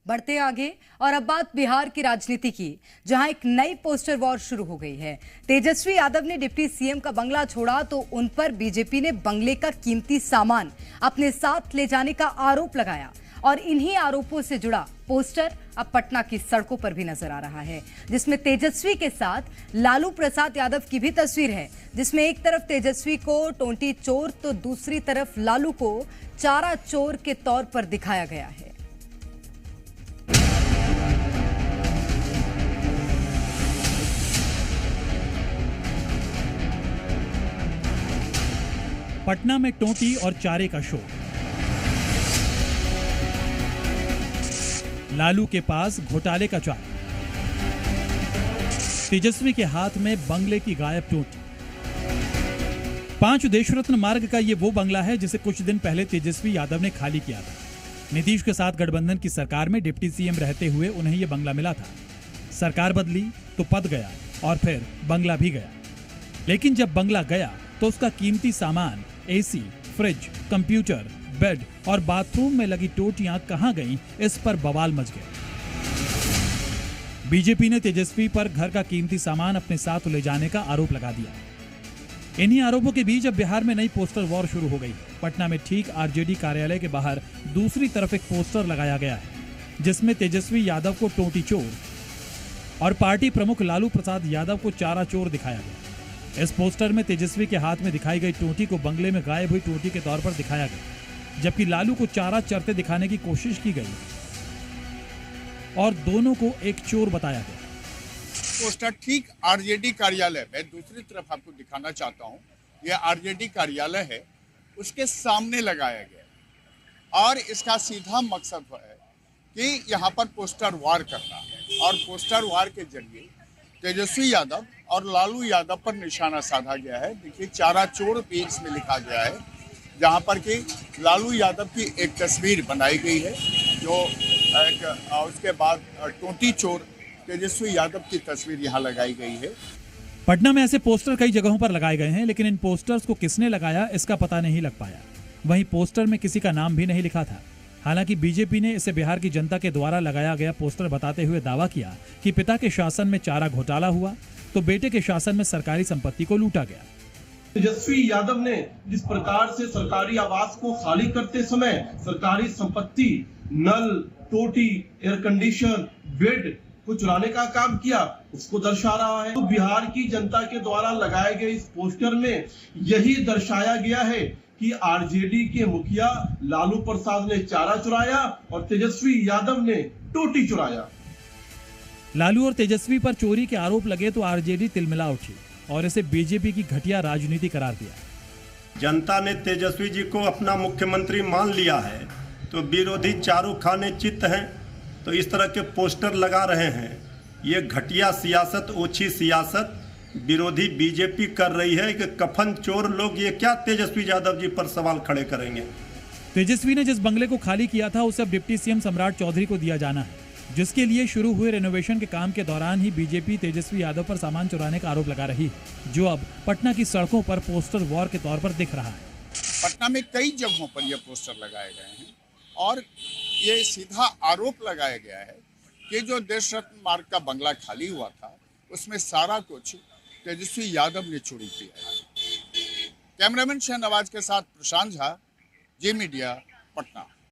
बढ़ते आगे और अब बात बिहार की राजनीति की, जहां एक नई पोस्टर वॉर शुरू हो गई है। तेजस्वी यादव ने डिप्टी सीएम का बंगला छोड़ा तो उन पर बीजेपी ने बंगले का कीमती सामान अपने साथ ले जाने का आरोप लगाया और इन्हीं आरोपों से जुड़ा पोस्टर अब पटना की सड़कों पर भी नजर आ रहा है, जिसमें तेजस्वी के साथ लालू प्रसाद यादव की भी तस्वीर है, जिसमें एक तरफ तेजस्वी को टोंटी चोर तो दूसरी तरफ लालू को चारा चोर के तौर पर दिखाया गया है। पटना में टोंटी और चारे का शो। लालू के पास घोटाले का चार। तेजस्वी के हाथ में बंगले की गायब टोंटी। 5 देशरत्न मार्ग का ये वो बंगला है जिसे कुछ दिन पहले तेजस्वी यादव ने खाली किया था। नीतीश के साथ गठबंधन की सरकार में डिप्टी सीएम रहते हुए उन्हें ये बंगला मिला था। सरकार बदली तो पद गया और फिर बंगला भी गया। लेकिन जब बंगला गया तो उसका कीमती सामान एसी, फ्रिज, कंप्यूटर, बेड और बाथरूम में लगी टोटियां कहां गईं, इस पर बवाल मच गया। बीजेपी ने तेजस्वी पर घर का कीमती सामान अपने साथ ले जाने का आरोप लगा दिया। इन्हीं आरोपों के बीच अब बिहार में नई पोस्टर वॉर शुरू हो गई। पटना में ठीक आरजेडी कार्यालय के बाहर दूसरी तरफ एक पोस्टर लगाया गया है, जिसमें तेजस्वी यादव को टोटी चोर और पार्टी प्रमुख लालू प्रसाद यादव को चारा चोर दिखाया गया। इस पोस्टर में तेजस्वी के हाथ में दिखाई गई टोटी को बंगले में गायब हुई टोटी के तौर पर दिखाया गया, जबकि लालू को चारा चरते दिखाने की कोशिश की गई और दोनों को एक चोर बताया गया। पोस्टर ठीक आरजेडी कार्यालय, मैं दूसरी तरफ आपको दिखाना चाहता हूं, यह आरजेडी कार्यालय है, उसके सामने लगाया गया और इसका सीधा मकसद है कि यहां पर पोस्टर वार करना है और पोस्टर वार के जरिए तेजस्वी यादव और लालू यादव पर निशाना साधा गया है। देखिए, चारा चोर भी इसमें लिखा गया है, जहां पर कि लालू यादव की एक तस्वीर बनाई गई है, जो उसके बाद टोटी चोर तेजस्वी यादव की तस्वीर यहां लगाई गई है। पटना में ऐसे पोस्टर कई जगहों पर लगाए गए हैं, लेकिन इन पोस्टर्स को किसने लगाया इसका पता नहीं लग पाया। वहीं पोस्टर में किसी का नाम भी नहीं लिखा था। हालांकि बीजेपी ने इसे बिहार की जनता के द्वारा लगाया गया पोस्टर बताते हुए दावा किया कि पिता के शासन में चारा घोटाला हुआ तो बेटे के शासन में सरकारी संपत्ति को लूटा गया। तेजस्वी यादव ने जिस प्रकार से सरकारी आवास को खाली करते समय सरकारी संपत्ति, नल, टोटी, एयर कंडीशन, बेड को चुराने का काम किया, उसको दर्शा रहा है। तो बिहार की जनता के द्वारा लगाए गए इस पोस्टर में यही दर्शाया गया है कि आरजेडी के मुखिया लालू प्रसाद ने चारा चुराया और तेजस्वी यादव ने टोटी चुराया। लालू और तेजस्वी पर चोरी के आरोप लगे तो आरजेडी तिलमिला उठी और इसे बीजेपी की घटिया राजनीति करार दिया। जनता ने तेजस्वी जी को अपना मुख्यमंत्री मान लिया है तो विरोधी चारों खाने चित्त हैं, तो इस तरह के पोस्टर लगा रहे हैं। ये घटिया सियासत, ओछी सियासत विरोधी बीजेपी कर रही है कि कफन चोर लोग ये क्या तेजस्वी यादव जी पर सवाल खड़े करेंगे। तेजस्वी ने जिस बंगले को खाली किया था उसे अब डिप्टी सीएम सम्राट चौधरी को दिया जाना है, जिसके लिए शुरू हुए रेनोवेशन के काम के दौरान ही बीजेपी तेजस्वी यादव पर सामान चुराने का आरोप लगा रही है, जो अब पटना की सड़कों पर पोस्टर वॉर के तौर पर दिख रहा है। पटना में कई जगहों पर यह पोस्टर लगाए गए हैं और ये सीधा आरोप लगाया गया है कि जो देशरत्न मार्ग का बंगला खाली हुआ था उसमें सारा कुछ तेजस्वी यादव ने चोरी किया है। कैमरामैन शहनवाज के साथ प्रशांत झा, जी मीडिया, पटना।